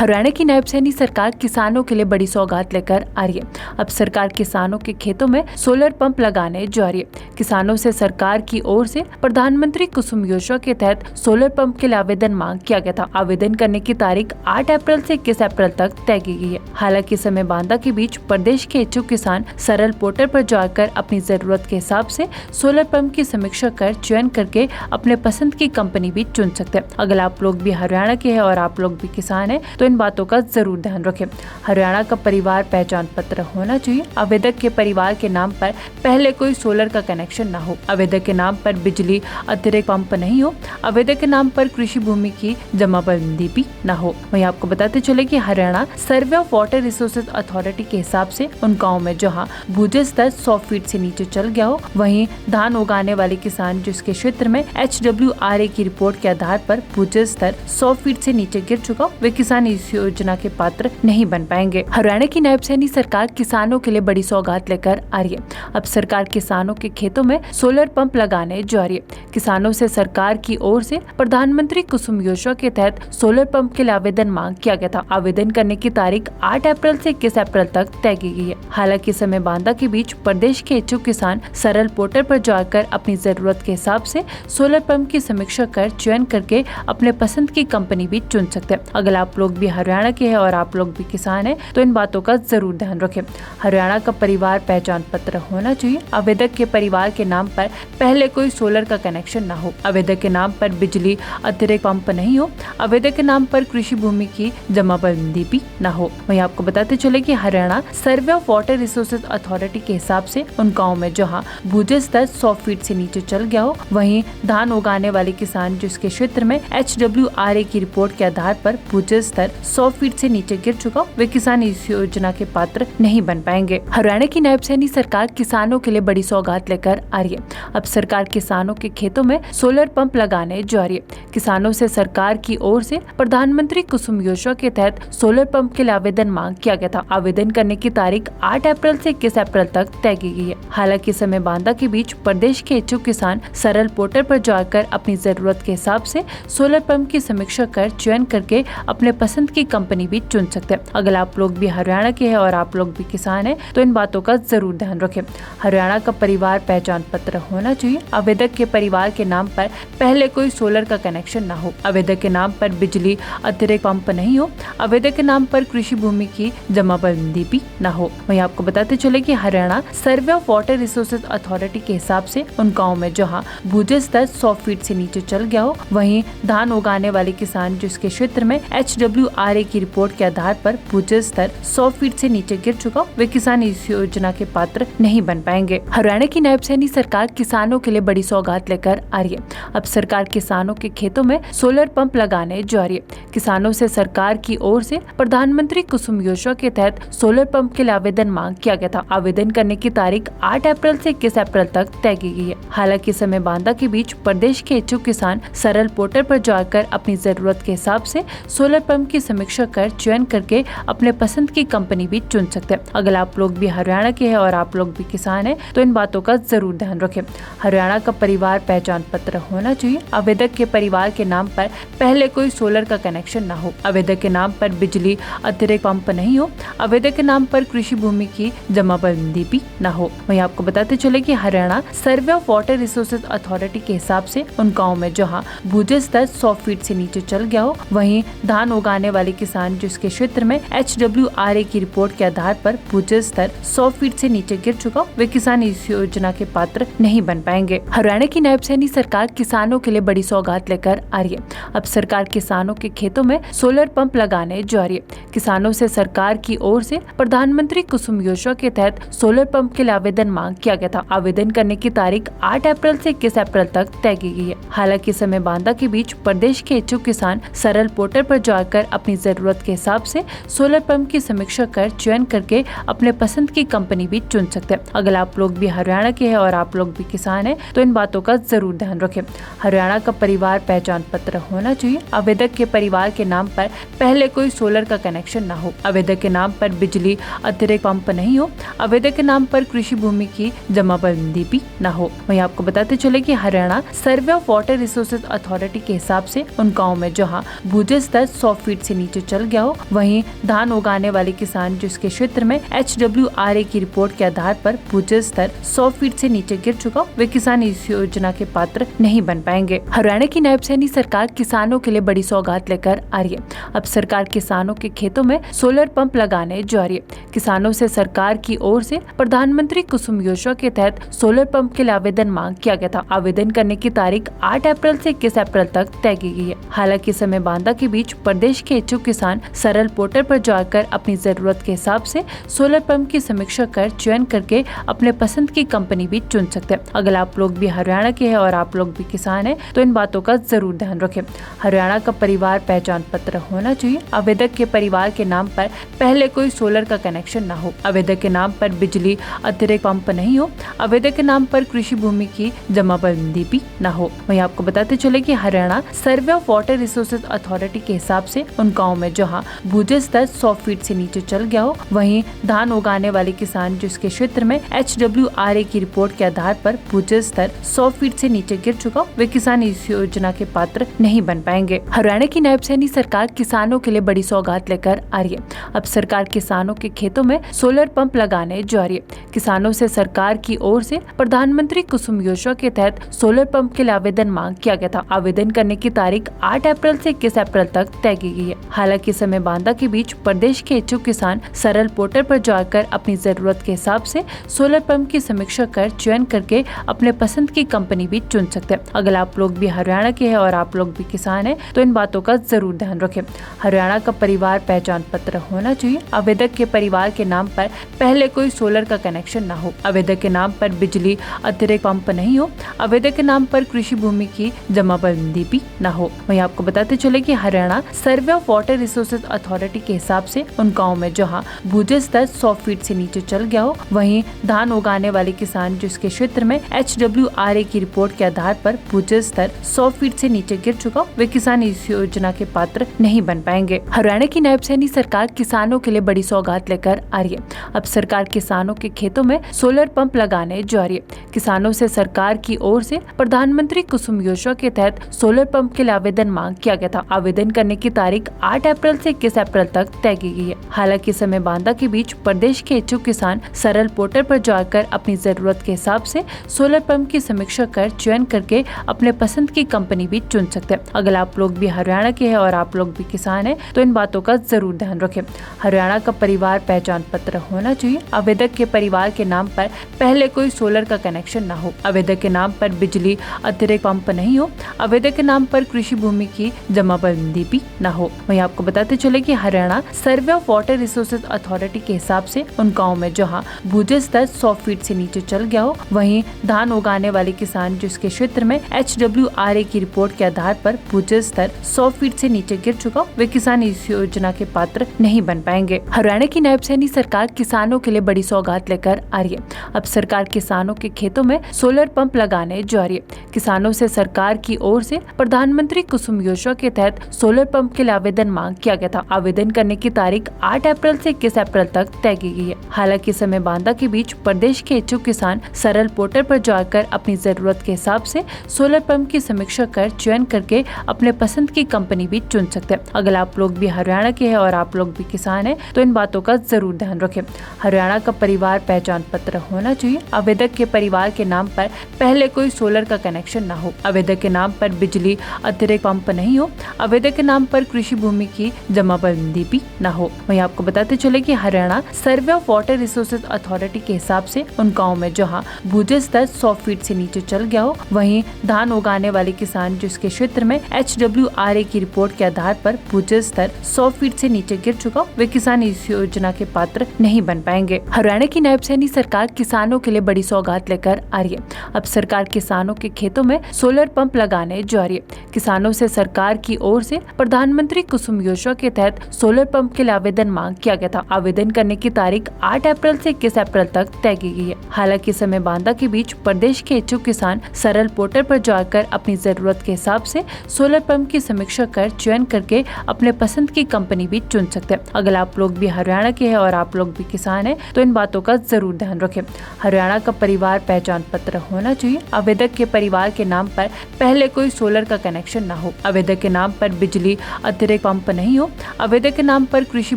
हरियाणा की नायब सैनी सरकार किसानों के लिए बड़ी सौगात लेकर आ रही है। अब सरकार किसानों के खेतों में सोलर पंप लगाने जा रही है। किसानों से सरकार की ओर से प्रधानमंत्री कुसुम योजना के तहत सोलर पंप के लिए आवेदन मांग किया गया था। आवेदन करने की तारीख 8 अप्रैल से 21 अप्रैल तक तय की गई है। हालांकि समय बांधा के बीच प्रदेश के इच्छुक किसान सरल पोर्टल पर जाकर अपनी जरूरत के हिसाब से सोलर पंप की समीक्षा कर चयन करके अपने पसंद की कंपनी भी चुन सकते हैं। अगर आप लोग भी हरियाणा के हैं और आप लोग भी किसान हैं तो इन बातों का जरूर ध्यान रखें। हरियाणा का परिवार पहचान पत्र होना चाहिए। आवेदक के परिवार के नाम पर पहले कोई सोलर का कनेक्शन न हो। आवेदक के नाम पर बिजली अतिरिक्त पंप नहीं हो। आवेदक के नाम पर कृषि भूमि की जमाबंदी भी न हो। वहीं आपको बताते चले कि Haryana survey of water resources authority के हिसाब से उन गाँव में जहाँ भूजल स्तर 100 फीट से नीचे चल गया हो, वहीं धान उगाने वाले किसान जिसके क्षेत्र में HWRA की रिपोर्ट के आधार पर भूजल स्तर 100 फीट से नीचे गिर चुका, वे किसान इस योजना के पात्र नहीं बन पाएंगे। हरियाणा की नायब सैनी सरकार किसानों के लिए बड़ी सौगात लेकर आ रही है। अब सरकार किसानों के खेतों में सोलर पंप लगाने जा रही है। किसानों से सरकार की ओर से प्रधानमंत्री कुसुम योजना के तहत सोलर पंप के लिए आवेदन मांग किया गया था। आवेदन करने की तारीख 8 अप्रैल से 21 अप्रैल तक तय की गई है। हालांकि समय बांधा के बीच प्रदेश के इच्छुक किसान सरल पोर्टल पर जाकर अपनी जरूरत के हिसाब से सोलर पंप की समीक्षा कर चयन करके अपने पसंद की कंपनी भी चुन सकते हैं। अगर आप लोग भी हरियाणा के हैं और आप लोग भी किसान हैं तो इन बातों का जरूर ध्यान रखें। हरियाणा का परिवार पहचान पत्र होना चाहिए। आवेदक के परिवार के नाम पर पहले कोई सोलर का कनेक्शन न हो। आवेदक के नाम पर बिजली अतिरिक्त पंप नहीं हो। आवेदक के नाम पर कृषि भूमि की जमाबंदी भी न हो। वहीं आपको बताते चले कि Haryana survey of water resources authority के हिसाब से उन गाँव में जहाँ भूजल स्तर 100 फीट से नीचे चल गया हो, वहीं धान उगाने वाले किसान जिसके क्षेत्र में HWRA की रिपोर्ट के आधार पर भूजल स्तर 100 फीट से नीचे गिर चुका, वे किसान इस योजना के पात्र नहीं बन पाएंगे। हरियाणा की नायब सैनी सरकार किसानों के लिए बड़ी सौगात लेकर आ रही है। अब सरकार किसानों के खेतों में सोलर पंप लगाने जा रही है। किसानों से सरकार की ओर से प्रधानमंत्री कुसुम योजना के तहत सोलर पंप के लिए आवेदन मांग किया गया था। आवेदन करने की तारीख 8 अप्रैल से 21 अप्रैल तक तय की गई है। हालांकि समय बांधा के बीच प्रदेश के इच्छुक किसान सरल पोर्टल पर जाकर अपनी जरूरत के हिसाब से सोलर पंप की समीक्षा कर चयन करके अपने पसंद की कंपनी भी चुन सकते हैं। अगर आप लोग भी हरियाणा के हैं और आप लोग भी किसान हैं तो इन बातों का जरूर ध्यान रखें। हरियाणा का परिवार पहचान पत्र होना चाहिए। आवेदक के परिवार के नाम पर पहले कोई सोलर का कनेक्शन न हो। आवेदक के नाम पर बिजली अतिरिक्त पंप नहीं हो। आवेदक के नाम पर कृषि भूमि की जमाबंदी भी न हो। वहीं आपको बताते चले कि Haryana survey of water resources authority के हिसाब से उन गाँव में जहाँ भूजल स्तर 100 फीट से नीचे चल गया हो, वहीं धान उगाने वाले किसान जिसके क्षेत्र में HWRA की रिपोर्ट के आधार पर भूजल स्तर 100 फीट से नीचे गिर चुका, वे किसान इस योजना के पात्र नहीं बन पाएंगे। हरियाणा की नायब सैनी सरकार किसानों के लिए बड़ी सौगात लेकर आ रही है। अब सरकार किसानों के खेतों में सोलर पंप लगाने जा रही है। किसानों से सरकार की ओर से प्रधानमंत्री कुसुम योजना के तहत सोलर पंप के लिए आवेदन मांग किया गया था। आवेदन करने की तारीख 8 अप्रैल से 21 अप्रैल तक तय की गई है। हालांकि समय बांधा के बीच प्रदेश के इच्छुक किसान सरल पोर्टल पर जाकर अपनी जरूरत के हिसाब से सोलर पंप की समीक्षा कर चयन करके अपने पसंद की कंपनी भी चुन सकते हैं। अगर आप लोग भी हरियाणा के हैं और आप लोग भी किसान हैं तो इन बातों का जरूर ध्यान रखें। हरियाणा का परिवार पहचान पत्र होना चाहिए। आवेदक के परिवार के नाम पर पहले कोई सोलर का कनेक्शन न हो। आवेदक के नाम पर बिजली अतिरिक्त पंप नहीं हो। आवेदक के नाम पर कृषि भूमि की जमाबंदी भी न हो। वहीं आपको बताते चले कि Haryana survey of water resources authority के हिसाब से उन गाँव में जहाँ भूजल स्तर 100 फीट से नीचे चल गया हो, वहीं धान उगाने वाले किसान जिसके क्षेत्र में HWRA की रिपोर्ट के आधार पर भूजल स्तर 100 फीट से नीचे गिर चुका, वे किसान इस योजना के पात्र नहीं बन पाएंगे। हरियाणा की नायब सैनी सरकार किसानों के लिए बड़ी सौगात लेकर आ रही है। अब सरकार किसानों के खेतों में सोलर पंप लगाने जा रही है। किसानों से सरकार की ओर से प्रधानमंत्री कुसुम योजना के तहत सोलर पंप के लिए आवेदन मांग किया गया था। आवेदन करने की तारीख 8 अप्रैल से 21 अप्रैल तक तय की गई है। हालांकि समय बांधा के बीच प्रदेश के इच्छुक किसान सरल पोर्टल पर जाकर अपनी जरूरत के हिसाब से सोलर पंप की समीक्षा कर चयन करके अपने पसंद की कंपनी भी चुन सकते हैं। अगर आप लोग भी हरियाणा के हैं और आप लोग भी किसान हैं तो इन बातों का जरूर ध्यान रखें। हरियाणा का परिवार पहचान पत्र होना चाहिए। आवेदक के परिवार के नाम पर पहले कोई सोलर का कनेक्शन न हो। आवेदक के नाम पर बिजली अतिरिक्त पंप नहीं हो। आवेदक के नाम पर कृषि भूमि की जमाबंदी भी न हो। वहीं आपको बताते चले कि Haryana survey of water resources authority के हिसाब से उन गाँव में जहाँ भूजल स्तर 100 फीट से से नीचे चल गया हो, वहीं धान उगाने वाले किसान जिसके क्षेत्र में HWRA की रिपोर्ट के आधार पर भूजल स्तर 100 फीट से नीचे गिर चुका हो, वे किसान इस योजना के पात्र नहीं बन पाएंगे। हरियाणा की नायब सैनी सरकार किसानों के लिए बड़ी सौगात लेकर आ रही है। अब सरकार किसानों के खेतों में सोलर पंप लगाने जा रही है। किसानों से सरकार की ओर से प्रधानमंत्री कुसुम योजना के तहत सोलर पंप के लिए आवेदन मांग किया गया था। आवेदन करने की तारीख 8 अप्रैल से 21 अप्रैल तक तय की गई है। हालांकि समय बांधा के बीच प्रदेश के इच्छुक किसान सरल पोर्टल पर जाकर अपनी जरूरत के हिसाब से सोलर पंप की समीक्षा कर चयन करके अपने पसंद की कंपनी भी चुन सकते हैं। अगर आप लोग भी हरियाणा के हैं और आप लोग भी किसान हैं तो इन बातों का जरूर ध्यान रखें। हरियाणा का परिवार पहचान पत्र होना चाहिए। आवेदक के परिवार के नाम पर पहले कोई सोलर का कनेक्शन न हो। आवेदक के नाम पर बिजली अतिरिक्त पंप नहीं हो। आवेदक के नाम पर कृषि भूमि की जमाबंदी भी न हो। वहीं आपको बताते चले कि Haryana survey of water resources authority के हिसाब से उन गाँव में जहाँ भूजल स्तर 100 फीट से नीचे चल गया हो, वहीं धान उगाने वाले किसान जिसके क्षेत्र में HWRA की रिपोर्ट के आधार पर भूजल स्तर 100 फीट से नीचे गिर चुका हो, वे किसान इस योजना के पात्र नहीं बन पाएंगे। हरियाणा की नायब सैनी सरकार किसानों के लिए बड़ी सौगात लेकर आ रही है। अब सरकार किसानों के खेतों में सोलर पंप लगाने जा रही है। किसानों से सरकार की ओर से प्रधानमंत्री कुसुम योजना के तहत सोलर पंप के लिए आवेदन मांग किया गया था। आवेदन करने की तारीख 8 अप्रैल से 21 अप्रैल तक तय की गई है। हालांकि समय बांधा के बीच प्रदेश के इच्छुक किसान सरल पोर्टल पर जाकर अपनी जरूरत के हिसाब से सोलर पंप की समीक्षा कर चयन करके अपने पसंद की कंपनी भी चुन सकते हैं। अगर आप लोग भी हरियाणा के हैं और आप लोग भी किसान हैं तो इन बातों का जरूर ध्यान रखें। हरियाणा का परिवार पहचान पत्र होना चाहिए। आवेदक के परिवार के नाम पर पहले कोई सोलर का कनेक्शन न हो। आवेदक के नाम पर बिजली अतिरिक्त पंप नहीं हो। आवेदक के नाम पर कृषि भूमि की जमाबंदी भी न हो। वहीं आपको बताते चले कि Haryana survey of water resources authority के हिसाब से उन गाँव में जहाँ भूजल स्तर 100 फीट से नीचे चल गया हो, वहीं धान उगाने वाले किसान जिसके क्षेत्र में HWRA की रिपोर्ट के आधार पर भूजल स्तर 100 फीट से नीचे गिर चुका हो, वे किसान इस योजना के पात्र नहीं बन पाएंगे। हरियाणा की नायब सैनी सरकार किसानों के लिए बड़ी सौगात लेकर आ रही है। अब सरकार किसानों के खेतों में सोलर पंप लगाने जा रही है। किसानों से सरकार की ओर से प्रधानमंत्री कुसुम योजना के तहत सोलर पंप के लिए आवेदन मांग किया गया था। आवेदन करने की तारीख 8 अप्रैल से 21 अप्रैल तक तय की गई है। हालांकि समय बांधा के बीच प्रदेश के इच्छुक किसान सरल पोर्टल पर जाकर अपनी जरूरत के हिसाब से सोलर पंप की समीक्षा कर चयन करके अपने पसंद की कंपनी भी चुन सकते हैं। अगर आप लोग भी हरियाणा के हैं और आप लोग भी किसान हैं तो इन बातों का जरूर ध्यान रखें। हरियाणा का परिवार पहचान पत्र होना चाहिए। आवेदक के परिवार के नाम पर पहले कोई सोलर का कनेक्शन न हो। आवेदक के नाम पर बिजली अतिरिक्त पंप नहीं हो। आवेदक के नाम पर कृषि भूमि की जमाबंदी भी न हो। वहीं आपको बताते चले कि Haryana survey of water resources authority के हिसाब से उन गाँव में जहाँ भूजल स्तर 100 फीट से नीचे चल गया हो, वहीं धान उगाने वाले किसान जिसके क्षेत्र में HWRA की रिपोर्ट के आधार पर भूजल स्तर 100 फीट से नीचे गिर चुका हो, वे किसान इस योजना के पात्र नहीं बन पाएंगे। हरियाणा की नायब सैनी सरकार किसानों के लिए बड़ी सौगात लेकर आ रही है। अब सरकार किसानों के खेतों में सोलर पंप लगाने जा रही है। किसानों से सरकार की ओर से प्रधानमंत्री कुसुम योजना के तहत सोलर पंप के लिए आवेदन मांग किया गया था। आवेदन करने की तारीख 8 अप्रैल से 21 अप्रैल तक तय की गई है। हालांकि समय बांधा के बीच प्रदेश के इच्छुक किसान सरल पोर्टल पर जाकर अपनी जरूरत के हिसाब से सोलर पंप की समीक्षा कर चयन करके अपने पसंद की कंपनी भी चुन सकते हैं। अगर आप लोग भी हरियाणा के हैं और आप लोग भी किसान हैं तो इन बातों का जरूर ध्यान रखें। हरियाणा का परिवार पहचान पत्र होना चाहिए। आवेदक के परिवार के नाम पर पहले कोई सोलर का कनेक्शन न हो। आवेदक के नाम पर बिजली अतिरिक्त पंप नहीं हो। आवेदक के नाम पर कृषि भूमि की जमाबंदी भी न हो। वहीं आपको बताते चले कि Haryana survey of water resources authority के हिसाब से उन गाँव में जहाँ भूजल स्तर 100 फीट से नीचे चल गया हो, वहीं धान उगाने वाले किसान जिसके क्षेत्र में HWRA की रिपोर्ट के आधार पर भूजल स्तर 100 फीट से नीचे गिर चुका हो, वे किसान इस योजना के पात्र नहीं बन पाएंगे। हरियाणा की नायब सैनी सरकार किसानों के लिए बड़ी सौगात लेकर आ रही है। अब सरकार किसानों के खेतों में सोलर पंप लगाने जा रही है। किसानों से सरकार की ओर से प्रधानमंत्री कुसुम योजना के तहत सोलर पंप के लिए आवेदन मांग किया गया था। आवेदन करने की तारीख 8 अप्रैल से 21 अप्रैल तक तय की गई है। हालांकि समय बांधा के बीच प्रदेश के इच्छुक किसान सरल पोर्टल पर जाकर अपनी जरूरत के हिसाब से सोलर पंप की समीक्षा कर चयन करके अपने पसंद की कंपनी भी चुन सकते हैं। अगर आप लोग भी हरियाणा के हैं और आप लोग भी किसान हैं तो इन बातों का जरूर ध्यान रखें। हरियाणा का परिवार पहचान पत्र होना चाहिए। आवेदक के परिवार के नाम पर पहले कोई सोलर का कनेक्शन न हो। आवेदक के नाम पर बिजली अतिरिक्त अतिरिक्त पंप नहीं हो, आवेदक के नाम पर कृषि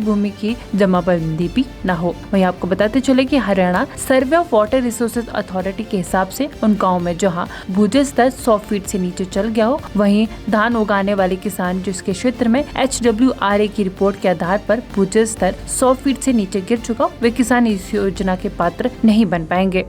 भूमि की जमाबंदी भी न हो। वहीं आपको बताते चले कि Haryana survey of water resources authority के हिसाब से उन गाँव में जहाँ भूजल स्तर 100 फीट से नीचे चल गया हो, वहीं धान उगाने वाले किसान जिसके क्षेत्र में HWRA की रिपोर्ट के आधार पर भूजल स्तर 100 फीट से नीचे गिर चुका हो, वे किसान इस योजना के पात्र नहीं बन पाएंगे।